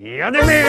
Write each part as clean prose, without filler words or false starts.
Jadymy!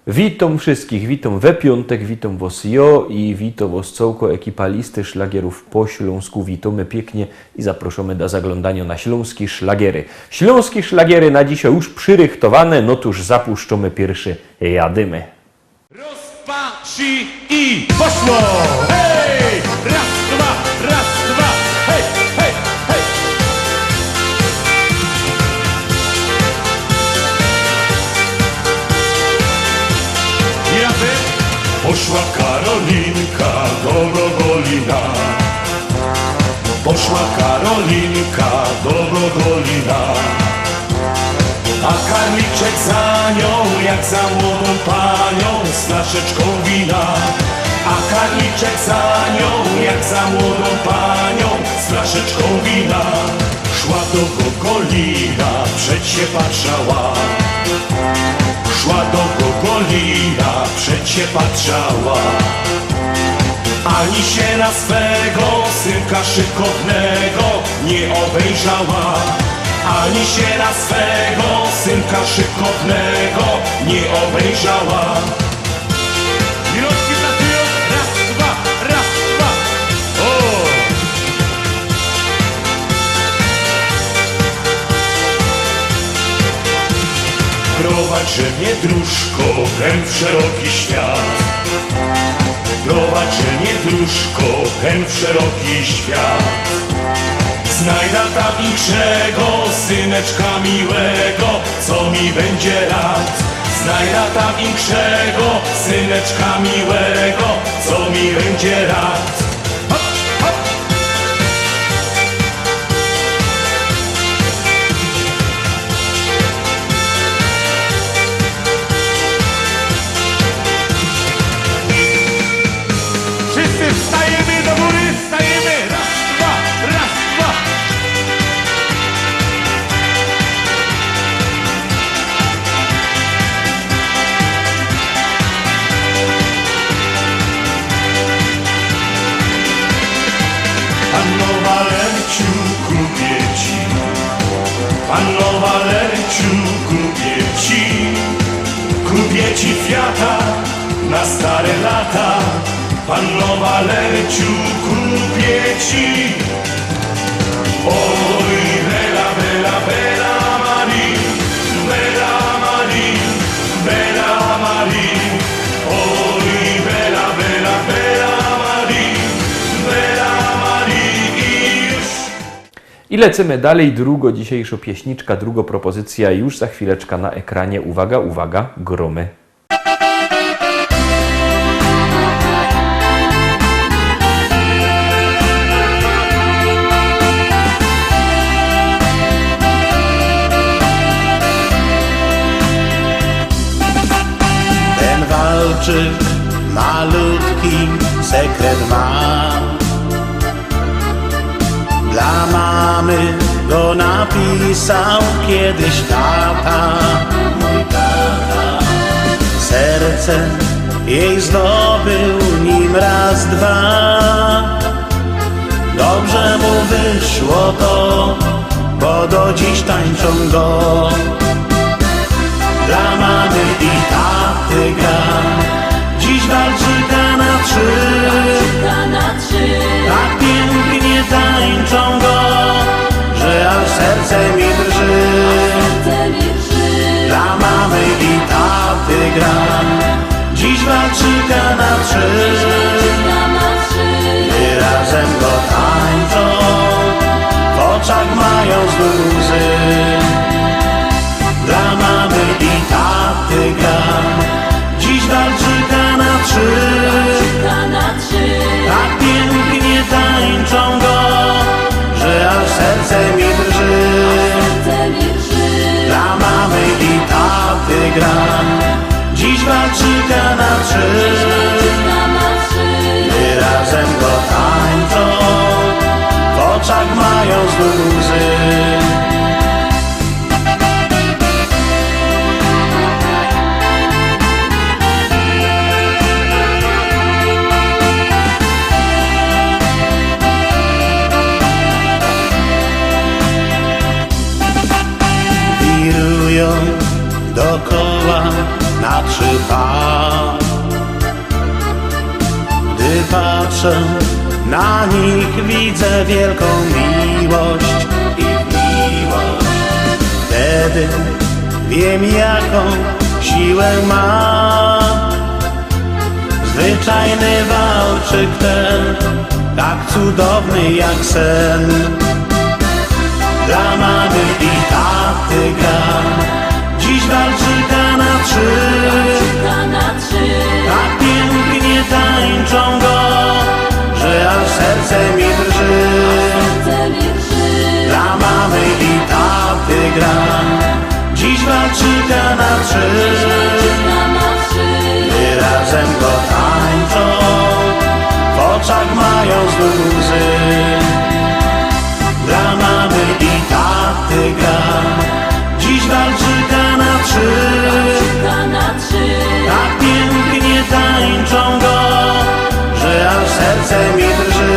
Witam wszystkich, witam we piątek, witam was jo i witam was całko ekipa listy szlagierów po śląsku. Witamy pięknie i zapraszamy do zaglądania na śląskie szlagiery. Śląskie szlagiery na dzisiaj już przyrychtowane, no tuż zapuszczamy pierwszy jadymy. Rozpatrz i poszło! Hej! Raz, dwa, hej, hej, hej! Jadę! Poszła Karolinka do Gogolina. Poszła Karolinka do Gogolina. A karliczek za nią, jak za młodą panią, z flaszeczką wina. A karliczek za nią, jak za młodą panią, z flaszeczką wina. Szła do Gogolina, przed się patrzała. Szła do Gogolina, przed się patrzała. Ani się na swego synka szykownego nie obejrzała. Ani się na swego synka szykownego nie obejrzała. Milotki pracują, raz, dwa, o! Prowadź mnie dróżko, hen w szeroki świat. Prowadź mnie dróżko, hen w szeroki świat. Znajda tam inszego syneczka miłego, co mi będzie rad. Znajda tam inszego syneczka miłego, co mi będzie rad. Hop, hop. Wszyscy wstajemy do góry, wstajemy! Raz, dwa! Panno Walerciu, kupię ci. Panno Walerciu, kupię ci. Kupię ci Fiata na stare lata. Panno Walerciu, kupię ci. Oj, bella, bella, bella Marii, bella Marii, bella Marii. Oj, bella, bella, bella Marii, bella Marii i już. I lecimy dalej, drugo dzisiejsza pieśniczka, druga propozycja już za chwileczkę na ekranie. Uwaga, uwaga, gromy. Walczyk malutki sekret ma. Dla mamy go napisał kiedyś tata, mój tata. Serce jej zdobył nim raz, dwa. Dobrze mu wyszło to, bo do dziś tańczą go. Dla mamy i taty gra, dziś walczyka na trzy. Tak pięknie tańczą go, że aż serce mi drży. Dla mamy i taty gra, dziś walczyka na trzy. Gdy razem go tańczą, w oczach mają znów łzy. Dla mamy i taty gra, dziś walczyka na trzy. Tak pięknie tańczą go, że aż serce mi drży. Dla mamy i taty gra, dziś walczyka na trzy. Gdy razem go tańczą, w oczach mają znów łzy. na 3 Gdy patrzę na nich, widzę wielką miłość, ich miłość. Wtedy wiem, jaką siłę ma zwyczajny walczyk ten, tak cudowny jak sen. Dla mamy i taty gra, dziś walczyka na 3. Tak pięknie tańczą go, że aż serce mi drży. Dla mamy i taty gra, dziś walczyka na 3. Gdy razem go tańczą, w oczach mają znów łzy. Dla mamy i taty gra, dziś walczyka na 3. Tak pięknie tańczą go, że aż serce mi drży.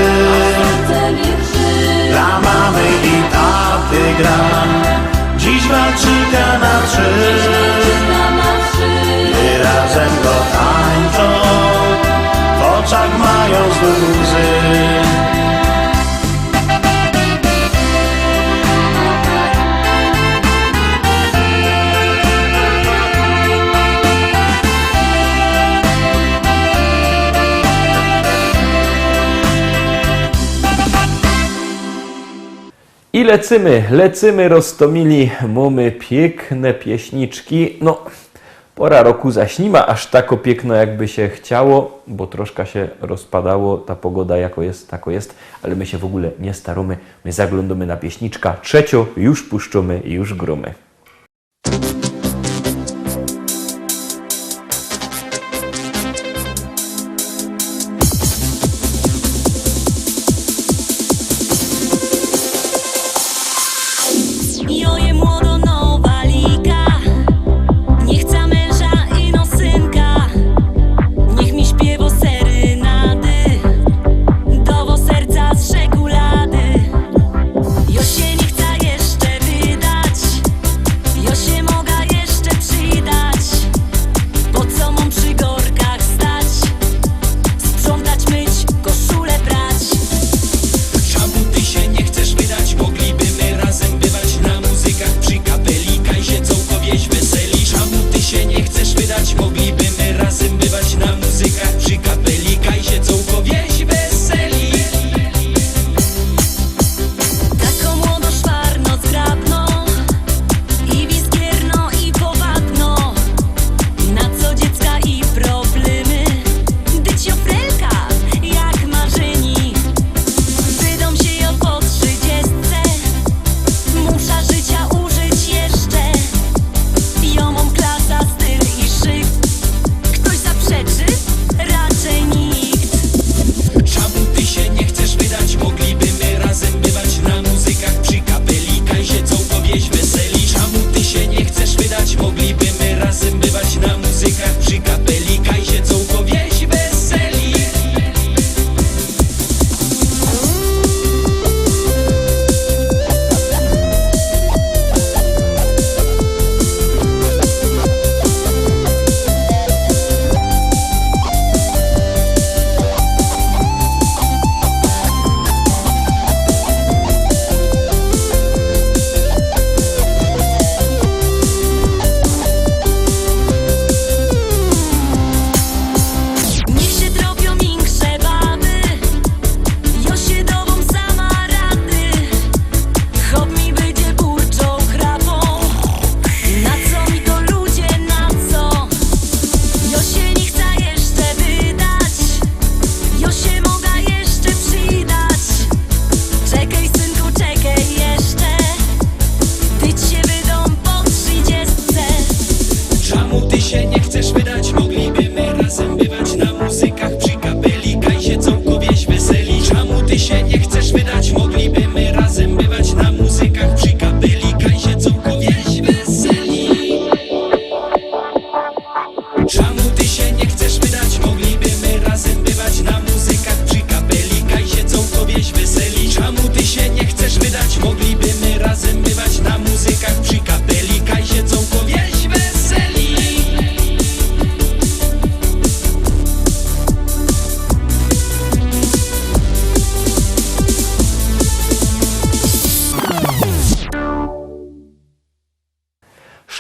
Dla mamy i taty gra, dziś walczyka na 3. Gdy razem go tańczą, w oczach mają znów łzy. I lecimy Roztomili, mamy piękne pieśniczki. No, pora roku zaś nie ma aż tako piękno, jakby się chciało, bo troszkę się rozpadało, ta pogoda jako jest, tako jest, ale my się w ogóle nie staramy, my zaglądamy na pieśniczka, 3 już puszczamy i już gromy. Joje młodo nowa liga, nie chce męża i no synka. Niech mi śpiewo serynady, dowo serca z czekolady. Jo się nie chce jeszcze wydać, jo się moga jeszcze przydać. Po co mam przy gorkach stać, sprzątać, myć, koszulę prać. Czemu ty się nie chcesz wydać? Mogliby my razem bywać na muzykach przy kapelika i się całkowieś weseli. Czemu ty się nie chcesz wydać? Mogliby my razem bywać na muzykach przy kapelika i się całkowieś weseli. Taką młodo szwarno, zgrabno i wizgierno i powabno. Na co dziecka i problemy, dyć ofrelka jak marzeni. Wydom się jo po 30, musza życia użyć jeszcze. Jo mam klasa, styl i szyk, ktoś zaprzeczy? Raczej nikt. Czemu ty się nie chcesz wydać? Mogliby my razem bywać na muzykach przy kapelika i się całkowieś weseli. Czemu ty się nie chcesz wydać? Mogliby my razem bywać na muzykach przy kapelika i się całkowieś weseli. Niech się drobią większe baby, jo się dową sama rady. Chop mi będzie burczą chrapą, na co mi to ludzie, na co? Jo się nie chce jeszcze wydać, jo się moga jeszcze przydać. Czekaj synku, czekaj jeszcze, tyć się wydą po 30. Czemu ty się nie chcesz wydać? Mogliby my razem bywać na muzykach przy kapelika i się całkowieś weseli. Czemu ty się nie chcesz wydać? Mogliby my razem bywać na muzykach przy kapelika i się całkowieś weseli. Czemu ty się nie chcesz wydać? Mogliby my razem bywać na muzykach przy kapelika i się całkowieś weseli. Czemu ty się nie chcesz wydać? Mogliby my razem bywać na muzykach przy kapelika i się całkowieś weseli.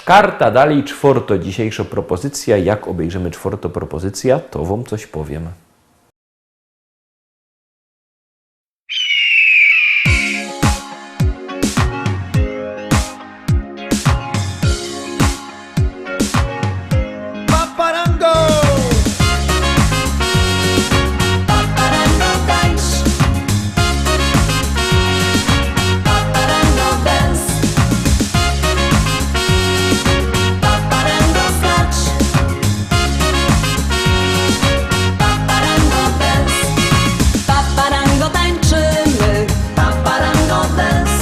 Karta dalej czwarto dzisiejsza propozycja. Jak obejrzymy czwarto propozycja, to wam coś powiem. Paparango! Paparango tańcz, paparango dance, paparango skacz, paparango dance, paparango tańczymy, paparango dance,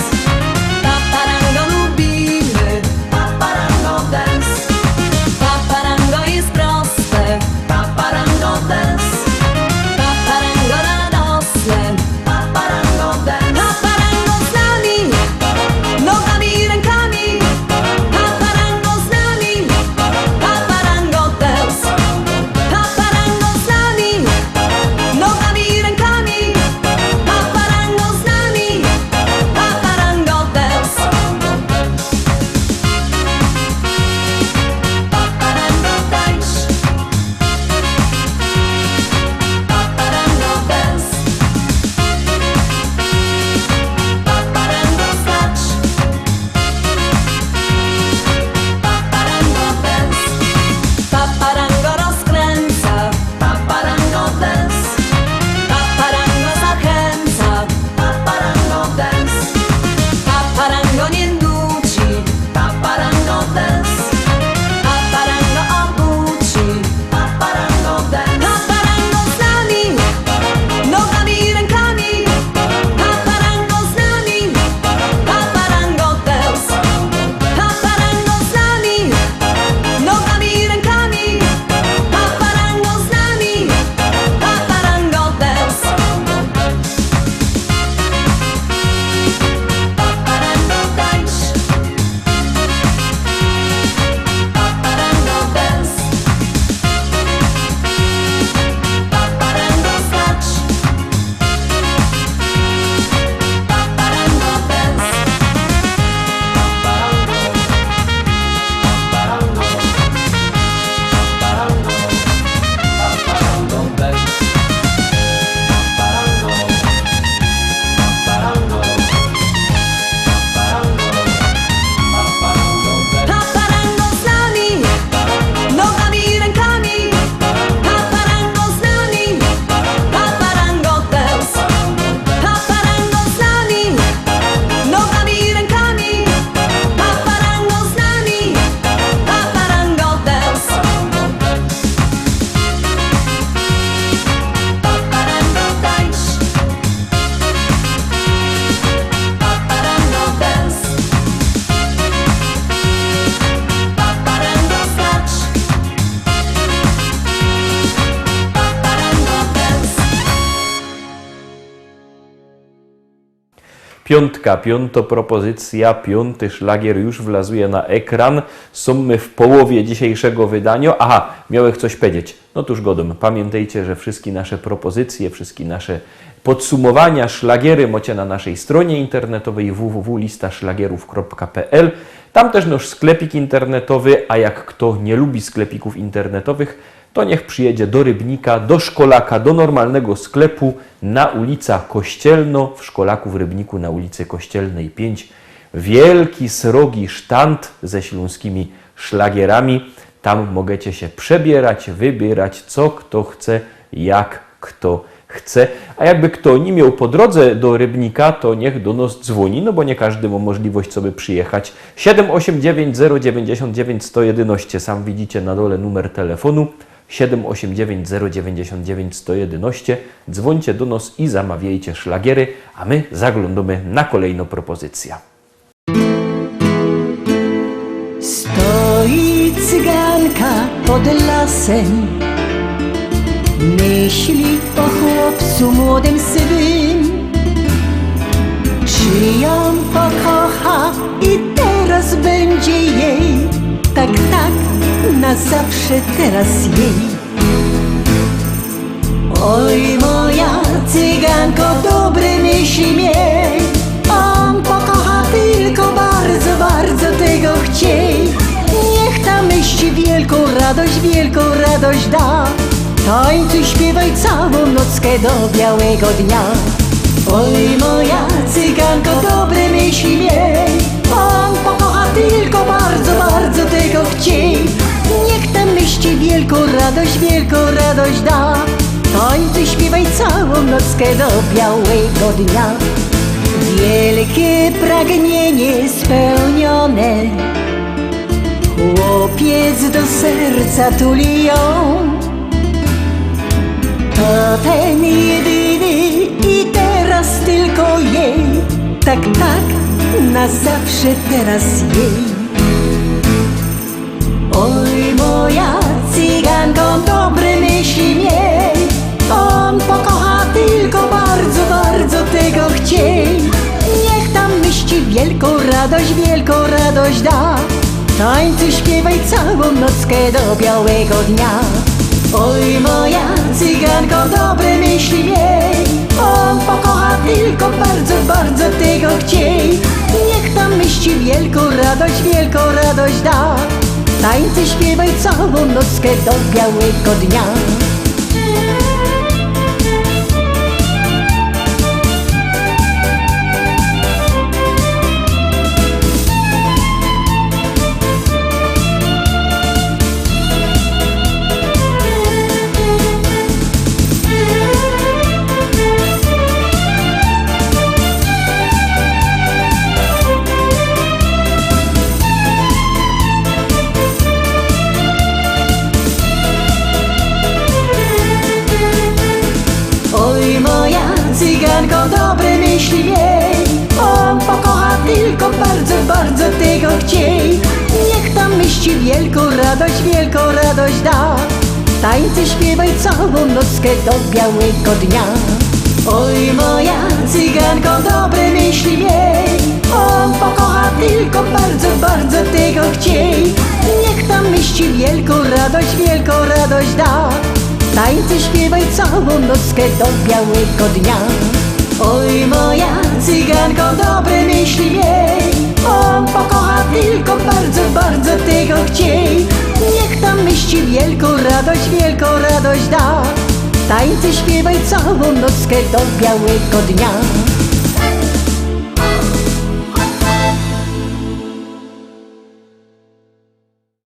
paparango lubimy, paparango dance. Paparango jest proste, paparango dance, paparango radosne, paparango dance. Paparango z nami, nogami i rękami, paparango z nami, paparango dance. Paparango z nami, nogami i rękami, paparango z nami, paparango dance. Paparango tańcz, paparango dance, paparango skacz, paparango dance, paparango rozkręca, paparango dance, paparango zachęca, paparango dance, paparango nie nudzi, paparango dance. Paparango obudzi, paparango dance. Paparango z nami, nogami i rękami, paparango z nami, paparango dance. Paparango z nami, nogami i rękami, paparango z nami, paparango dance. Paparango tańcz, paparango dance, paparango skacz, paparango dance, paparango z nami, nogami i rękami, paparango z nami, paparango dance. Paparango z nami, nogami i rękami, paparango z nami, paparango dance. Paparango tańcz, paparango dance, paparango skacz, paparango dance. Piątka, piąta propozycja, piąty szlagier już wlazuje na ekran. Są my w połowie dzisiejszego wydania. Aha, miałem coś powiedzieć. No tuż godom. Pamiętajcie, że wszystkie nasze propozycje, wszystkie nasze podsumowania, szlagiery macie na naszej stronie internetowej www.listaszlagierów.pl. Tam też nasz sklepik internetowy, a jak kto nie lubi sklepików internetowych, to niech przyjedzie do Rybnika, do Szkolaka, do normalnego sklepu na ulica Kościelno, w Szkolaku w Rybniku na ulicy Kościelnej 5. Wielki, srogi sztand ze śląskimi szlagierami. Tam możecie się przebierać, wybierać, co kto chce, jak kto chce. A jakby kto nie miał po drodze do Rybnika, to niech do nas dzwoni, no bo nie każdy ma możliwość sobie przyjechać. 789 099 111, sam widzicie na dole numer telefonu. 789 099 111. Dzwońcie do nas i zamawiajcie szlagiery, a my zaglądamy na kolejną propozycję. Stoi cyganka pod lasem, myśli o chłopcu młodym sywym. Czy ją pokocha i teraz będzie jej, tak, na zawsze teraz jej. Oj moja cyganko, dobre myśli miej, on pokocha tylko bardzo, bardzo tego chciej. mści wielką radość da. Tańcuj, śpiewaj całą nockę do białego dnia. Oj moja cyganko, dobre myśli miej, on pokocha tylko bardzo, bardzo tego chciej. Niech te myśli wielką radość da. Tańcuj, śpiewaj całą nockę do białego dnia. Wielkie pragnienie spełnione, chłopiec do serca tuli ją. To ten jedyny i teraz tylko jej, tak, na zawsze teraz jej. Oj moja cyganko, dobre myśli miej, on pokocha tylko bardzo, bardzo tego chciej. Niech tam myśli wielką radość da. Tańcuj, śpiewaj całą nockę do białego dnia. Oj moja cyganko, dobre myśli miej, on pokocha tylko bardzo, bardzo tego chciej. Niech tam myśli wielką radość da. Tańcuj, śpiewaj całą nockę do białego dnia. Oj moja cyganko, dobre myśli miej, on pokocha tylko bardzo, bardzo tego chciej. Niech tam myśli wielką radość da. Tańcuj, śpiewaj całą nockę do białego dnia. Oj moja cyganko, dobre myśli miej, on pokocha tylko bardzo, bardzo tego chciej. Niech tam myśli wielką radość da. Tańcuj, śpiewaj całą nockę do białego dnia. Oj moja cyganko, dobre myśli miej, on pokocha tylko bardzo, bardzo tego chciej. Niech tam myśli wielką radość da. Tańcuj, śpiewaj całą nockę do białego dnia.